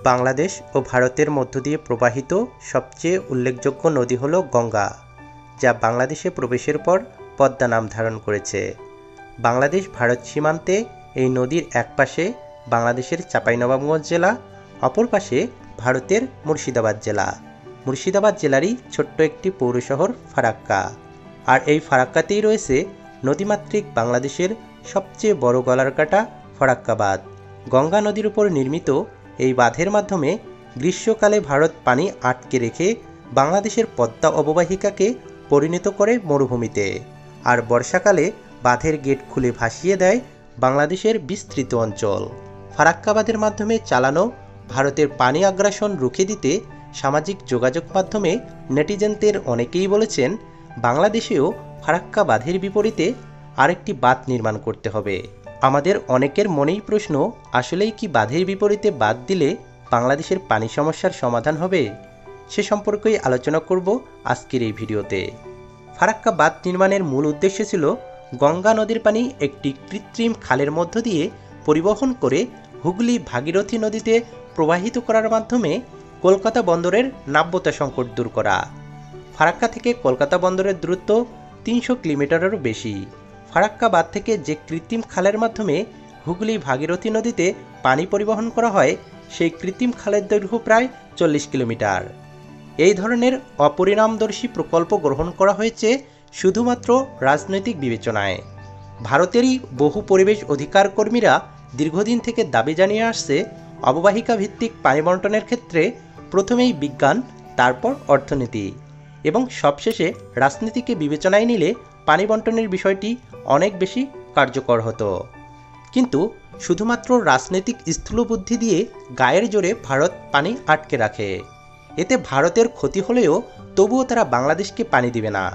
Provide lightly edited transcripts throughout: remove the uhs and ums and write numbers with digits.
বাংলাদেশ ও ভারতের মধ্য দিয়ে প্রবাহিত সবচেয়ে উল্লেখযোগ্য নদী হল গঙ্গা, যা বাংলাদেশে প্রবেশের পর পদ্মা নাম ধারণ করেছে। বাংলাদেশ ভারত সীমান্তে এই নদীর এক পাশে বাংলাদেশের চাঁপাইনবাবগঞ্জ জেলা, অপর পাশে ভারতের মুর্শিদাবাদ জেলা। মুর্শিদাবাদ জেলারই ছোট্ট একটি পৌরশহর ফারাক্কা। আর এই ফারাক্কাতেই রয়েছে নদীমাতৃক বাংলাদেশের সবচেয়ে বড় গলারকাটা ফরাক্কা বাঁধ। গঙ্গা নদীর উপর নির্মিত এই বাঁধের মাধ্যমে গ্রীষ্মকালে ভারত পানি আটকে রেখে বাংলাদেশের পদ্মা অববাহিকাকে পরিণত করে মরুভূমিতে, আর বর্ষাকালে বাঁধের গেট খুলে ভাসিয়ে দেয় বাংলাদেশের বিস্তৃত অঞ্চল। ফারাক্কা বাঁধের মাধ্যমে চালানো ভারতের পানি আগ্রাসন রুখে দিতে সামাজিক যোগাযোগ মাধ্যমে নেটিজেনদের অনেকেই বলেছেন, বাংলাদেশেও ফারাক্কা বাঁধের বিপরীতে আরেকটি বাঁধ নির্মাণ করতে হবে। আমাদের অনেকের মনেই প্রশ্ন, আসলেই কি বাঁধের বিপরীতে বাঁধ দিলে বাংলাদেশের পানি সমস্যার সমাধান হবে? সে সম্পর্কেই আলোচনা করব আজকের এই ভিডিওতে। ফারাক্কা বাঁধ নির্মাণের মূল উদ্দেশ্য ছিল গঙ্গা নদীর পানি একটি কৃত্রিম খালের মধ্য দিয়ে পরিবহন করে হুগলি ভাগীরথী নদীতে প্রবাহিত করার মাধ্যমে কলকাতা বন্দরের নাব্যতা সংকট দূর করা। ফারাক্কা থেকে কলকাতা বন্দরের দূরত্ব 300 কিলোমিটারেরও বেশি। ফারাক্কা বাঁধ থেকে যে কৃত্রিম খালের মাধ্যমে হুগলি ভাগীরথী নদীতে পানি পরিবহন করা হয়, সেই কৃত্রিম খালের দৈর্ঘ্য প্রায় 40 কিলোমিটার। এই ধরনের অপরিণামদর্শী প্রকল্প গ্রহণ করা হয়েছে শুধুমাত্র রাজনৈতিক বিবেচনায়। ভারতেরই বহু পরিবেশ অধিকার কর্মীরা দীর্ঘদিন থেকে দাবি জানিয়ে আসছে, অববাহিকা ভিত্তিক পানি বণ্টনের ক্ষেত্রে প্রথমেই বিজ্ঞান, তারপর অর্থনীতি এবং সবশেষে রাজনীতিকে বিবেচনায় নিলে পানি বণ্টনের বিষয়টি অনেক বেশি কার্যকর হতো। কিন্তু শুধুমাত্র রাজনৈতিক স্থূলবুদ্ধি দিয়ে গায়ের জোরে ভারত পানি আটকে রাখে। এতে ভারতের ক্ষতি হলেও তবুও তারা বাংলাদেশকে পানি দিবে না।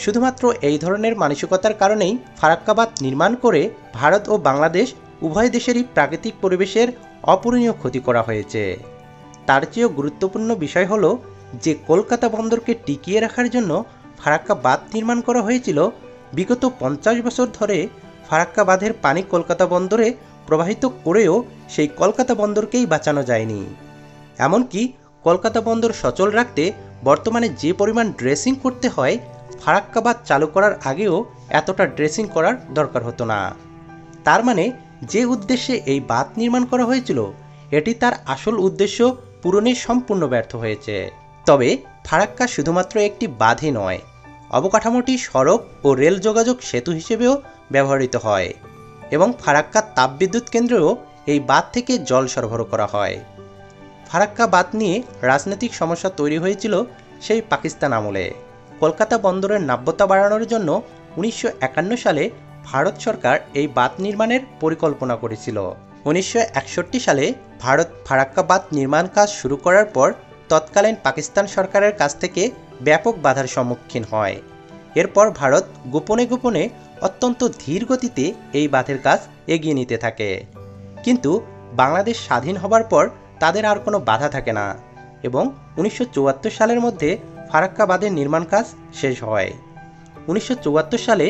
শুধুমাত্র এই ধরনের মানসিকতার কারণেই ফারাক্কা বাঁধ নির্মাণ করে ভারত ও বাংলাদেশ উভয় দেশেরই প্রাকৃতিক পরিবেশের অপূরণীয় ক্ষতি করা হয়েছে। তার চেয়েও গুরুত্বপূর্ণ বিষয় হলো যে কলকাতা বন্দরকে টিকিয়ে রাখার জন্য ফারাক্কা বাঁধ নির্মাণ করা হয়েছিল, বিগত 50 বছর ধরে ফারাক্কা বাঁধের পানি কলকাতা বন্দরে প্রবাহিত করেও সেই কলকাতা বন্দরকেই বাঁচানো যায়নি। এমনকি কলকাতা বন্দর সচল রাখতে বর্তমানে যে পরিমাণ ড্রেসিং করতে হয়, ফারাক্কা বাঁধ চালু করার আগেও এতটা ড্রেসিং করার দরকার হতো না। তার মানে যে উদ্দেশ্যে এই বাঁধ নির্মাণ করা হয়েছিল, এটি তার আসল উদ্দেশ্য পূরণে সম্পূর্ণ ব্যর্থ হয়েছে। তবে ফারাক্কা শুধুমাত্র একটি বাঁধই নয়, অবকাঠামোটি সড়ক ও রেল যোগাযোগ সেতু হিসেবেও ব্যবহৃত হয় এবং ফারাক্কা তাপবিদ্যুৎ কেন্দ্রেও এই বাঁধ থেকে জল সরবরাহ করা হয়। ফারাক্কা বাঁধ নিয়ে রাজনৈতিক সমস্যা তৈরি হয়েছিল সেই পাকিস্তান আমলে। কলকাতা বন্দরের নাব্যতা বাড়ানোর জন্য 1951 সালে ভারত সরকার এই বাঁধ নির্মাণের পরিকল্পনা করেছিল। 1961 সালে ভারত ফারাক্কা বাঁধ নির্মাণ কাজ শুরু করার পর তৎকালীন পাকিস্তান সরকারের কাছ থেকে ব্যাপক বাধার সম্মুখীন হয়। এরপর ভারত গোপনে গোপনে অত্যন্ত ধীর গতিতে এই বাঁধের কাজ এগিয়ে নিতে থাকে। কিন্তু বাংলাদেশ স্বাধীন হবার পর তাদের আর কোনো বাধা থাকে না এবং 1974 সালের মধ্যে ফারাক্কা বাঁধের নির্মাণ কাজ শেষ হয়। 1974 সালে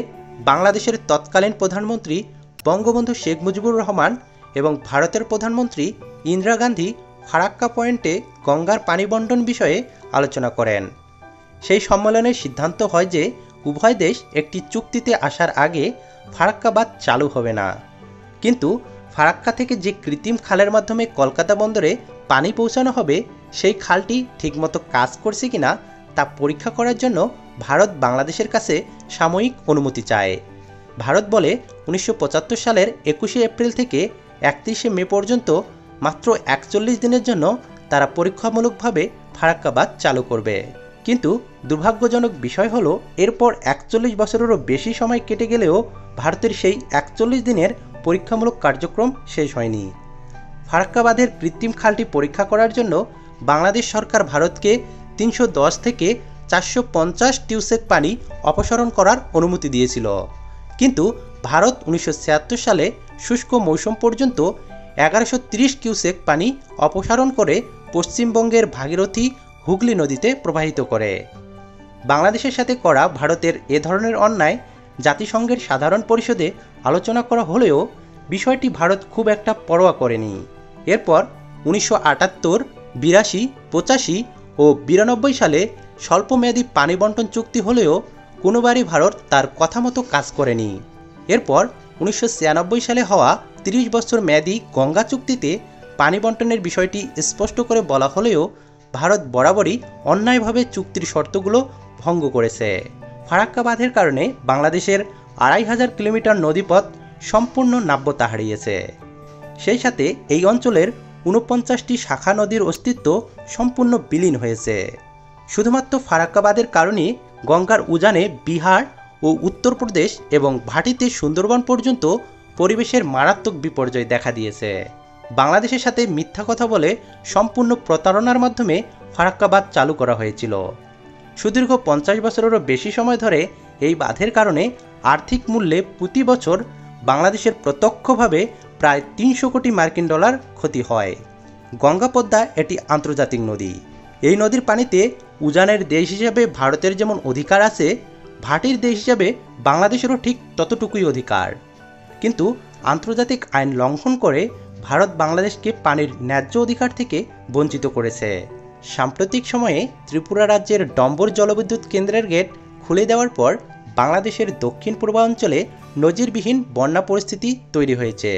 বাংলাদেশের তৎকালীন প্রধানমন্ত্রী বঙ্গবন্ধু শেখ মুজিবুর রহমান এবং ভারতের প্রধানমন্ত্রী ইন্দিরা গান্ধী ফারাক্কা পয়েন্টে গঙ্গার পানি বণ্টন বিষয়ে আলোচনা করেন। সেই সম্মেলনের সিদ্ধান্ত হয় যে উভয় দেশ একটি চুক্তিতে আসার আগে ফারাক্কা বাঁধ চালু হবে না। কিন্তু ফারাক্কা থেকে যে কৃত্রিম খালের মাধ্যমে কলকাতা বন্দরে পানি পৌঁছানো হবে, সেই খালটি ঠিকমতো কাজ করছে কিনা তা পরীক্ষা করার জন্য ভারত বাংলাদেশের কাছে সাময়িক অনুমতি চায়। ভারত বলে 1975 সালের 21শে এপ্রিল থেকে 31শে মে পর্যন্ত মাত্র 41 দিনের জন্য তারা পরীক্ষামূলকভাবে ফারাক্কা বাঁধ চালু করবে। কিন্তু দুর্ভাগ্যজনক বিষয় হলো, এরপর 41 বছরেরও বেশি সময় কেটে গেলেও ভারতের সেই 41 দিনের পরীক্ষামূলক কার্যক্রম শেষ হয়নি। ফারাক্কা বাঁধের কৃত্রিম খালটি পরীক্ষা করার জন্য বাংলাদেশ সরকার ভারতকে 310 থেকে 450 টিউসেক পানি অপসারণ করার অনুমতি দিয়েছিল। কিন্তু ভারত 1976 সালে শুষ্ক মৌসুম পর্যন্ত 1130 কিউসেক পানি অপসারণ করে পশ্চিমবঙ্গের ভাগীরথী হুগলি নদীতে প্রবাহিত করে। বাংলাদেশের সাথে করা ভারতের এ ধরনের অন্যায় জাতিসংঘের সাধারণ পরিষদে আলোচনা করা হলেও বিষয়টি ভারত খুব একটা পরোয়া করেনি। এরপর 1978, 82, 85 ও 92 সালে স্বল্পমেয়াদী পানি বণ্টন চুক্তি হলেও কোনোবারই ভারত তার কথা মতো কাজ করেনি। এরপর 1996 সালে হওয়া 30 বছর মেয়াদী গঙ্গা চুক্তিতে পানি বণ্টনের বিষয়টি স্পষ্ট করে বলা হলেও ভারত বরাবরই অন্যায়ভাবে চুক্তির শর্তগুলো ভঙ্গ করেছে। ফারাক্কা বাঁধের কারণে বাংলাদেশের 2500 কিলোমিটার নদীপথ সম্পূর্ণ নাব্যতা হারিয়েছে। সেই সাথে এই অঞ্চলের 49টি শাখা নদীর অস্তিত্ব সম্পূর্ণ বিলীন হয়েছে। শুধুমাত্র ফারাক্কা বাঁধের কারণে গঙ্গার উজানে বিহার ও উত্তরপ্রদেশ এবং ভাটিতে সুন্দরবন পর্যন্ত পরিবেশের মারাত্মক বিপর্যয় দেখা দিয়েছে। বাংলাদেশের সাথে মিথ্যা কথা বলে সম্পূর্ণ প্রতারণার মাধ্যমে ফারাক্কা বাঁধ চালু করা হয়েছিল। সুদীর্ঘ 50 বছরেরও বেশি সময় ধরে এই বাঁধের কারণে আর্থিক মূল্যে প্রতি বছর বাংলাদেশের প্রত্যক্ষভাবে প্রায় 300 কোটি মার্কিন ডলার ক্ষতি হয়। গঙ্গা পদ্মা এটি আন্তর্জাতিক নদী। এই নদীর পানিতে উজানের দেশ হিসেবে ভারতের যেমন অধিকার আছে, ভাটির দেশ হিসেবে বাংলাদেশেরও ঠিক ততটুকুই অধিকার। কিন্তু আন্তর্জাতিক আইন লঙ্ঘন করে ভারত বাংলাদেশকে পানির ন্যায্য অধিকার থেকে বঞ্চিত করেছে। সাম্প্রতিক সময়ে ত্রিপুরা রাজ্যের ডম্বর জলবিদ্যুৎ কেন্দ্রের গেট খুলে দেওয়ার পর বাংলাদেশের দক্ষিণ পূর্বাঞ্চলে নজিরবিহীন বন্যা পরিস্থিতি তৈরি হয়েছে।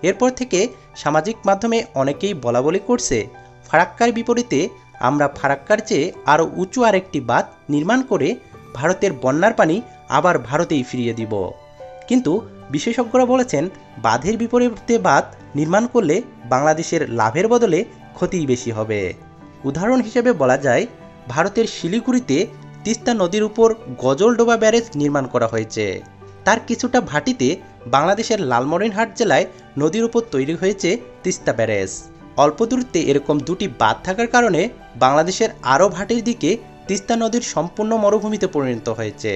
এরপর থেকে সামাজিক মাধ্যমে অনেকেই বলাবলি করছে, ফারাক্কার বিপরীতে আমরা ফারাক্কার চেয়ে আরও উঁচু আরেকটি বাঁধ নির্মাণ করে ভারতের বন্যার পানি আবার ভারতেই ফিরিয়ে দিব। কিন্তু বিশেষজ্ঞরা বলেছেন, বাঁধের বিপরীতে বাঁধ নির্মাণ করলে বাংলাদেশের লাভের বদলে ক্ষতিই বেশি হবে। উদাহরণ হিসেবে বলা যায়, ভারতের শিলিগুড়িতে তিস্তা নদীর উপর গজলডোবা ব্যারেজ নির্মাণ করা হয়েছে। তার কিছুটা ভাটিতে বাংলাদেশের লালমনিরহাট জেলায় নদীর উপর তৈরি হয়েছে তিস্তা ব্যারেজ। অল্প দূরত্বে এরকম দুটি বাঁধ থাকার কারণে বাংলাদেশের আরও ভাটির দিকে তিস্তা নদীর সম্পূর্ণ মরুভূমিতে পরিণত হয়েছে।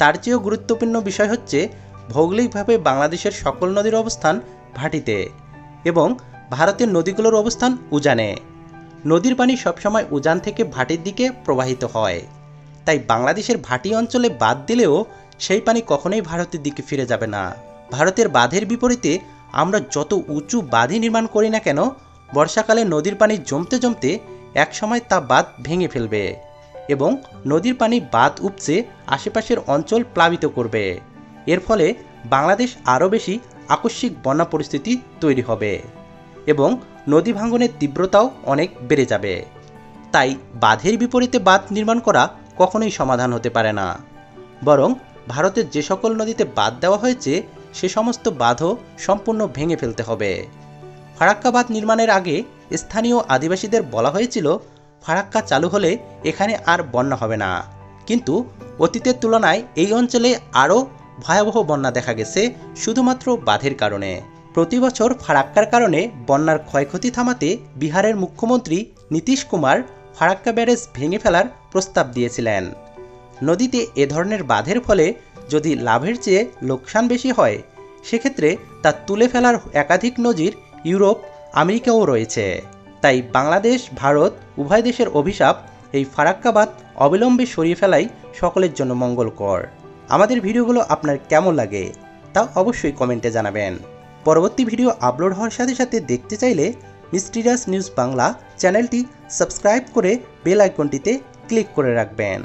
তার চেয়েও গুরুত্বপূর্ণ বিষয় হচ্ছে, ভৌগোলিকভাবে বাংলাদেশের সকল নদীর অবস্থান ভাটিতে এবং ভারতের নদীগুলোর অবস্থান উজানে। নদীর পানি সবসময় উজান থেকে ভাটির দিকে প্রবাহিত হয়। তাই বাংলাদেশের ভাটি অঞ্চলে বাঁধ দিলেও সেই পানি কখনোই ভারতের দিকে ফিরে যাবে না। ভারতের বাঁধের বিপরীতে আমরা যত উঁচু বাঁধই নির্মাণ করি না কেন, বর্ষাকালে নদীর পানি জমতে জমতে একসময় তা বাঁধ ভেঙে ফেলবে এবং নদীর পানি বাঁধ উপচে আশেপাশের অঞ্চল প্লাবিত করবে। এর ফলে বাংলাদেশ আরও বেশি আকস্মিক বন্যা পরিস্থিতি তৈরি হবে এবং নদী ভাঙনের তীব্রতাও অনেক বেড়ে যাবে। তাই বাঁধের বিপরীতে বাঁধ নির্মাণ করা কখনোই সমাধান হতে পারে না, বরং ভারতের যে সকল নদীতে বাঁধ দেওয়া হয়েছে সে সমস্ত বাঁধও সম্পূর্ণ ভেঙে ফেলতে হবে। ফারাক্কা বাঁধ নির্মাণের আগে স্থানীয় আদিবাসীদের বলা হয়েছিল, ফারাক্কা চালু হলে এখানে আর বন্যা হবে না। কিন্তু অতীতের তুলনায় এই অঞ্চলে আরও ভয়াবহ বন্যা দেখা গেছে শুধুমাত্র বাঁধের কারণে। প্রতি বছর ফারাক্কার কারণে বন্যার ক্ষয়ক্ষতি থামাতে বিহারের মুখ্যমন্ত্রী নীতিশ কুমার ফারাক্কা ব্যারেজ ভেঙে ফেলার প্রস্তাব দিয়েছিলেন। নদীতে এ ধরনের বাঁধের ফলে যদি লাভের চেয়ে লোকসান বেশি হয়, সেক্ষেত্রে তা তুলে ফেলার একাধিক নজির ইউরোপ, আমেরিকাও রয়েছে। তাই বাংলাদেশ, ভারত উভয় দেশের অভিশাপ এই ফারাক্কা বাঁধ অবিলম্বে সরিয়ে ফেলাই সকলের জন্য মঙ্গলকর। আমাদের ভিডিওগুলো আপনার কেমন লাগে তা অবশ্যই কমেন্টে জানাবেন। পরবর্তী ভিডিও আপলোড হওয়ার সাথে সাথে দেখতে চাইলে মিস্টিরিয়াস নিউজ বাংলা চ্যানেলটি সাবস্ক্রাইব করে বেল আইকনটিতে ক্লিক করে রাখবেন।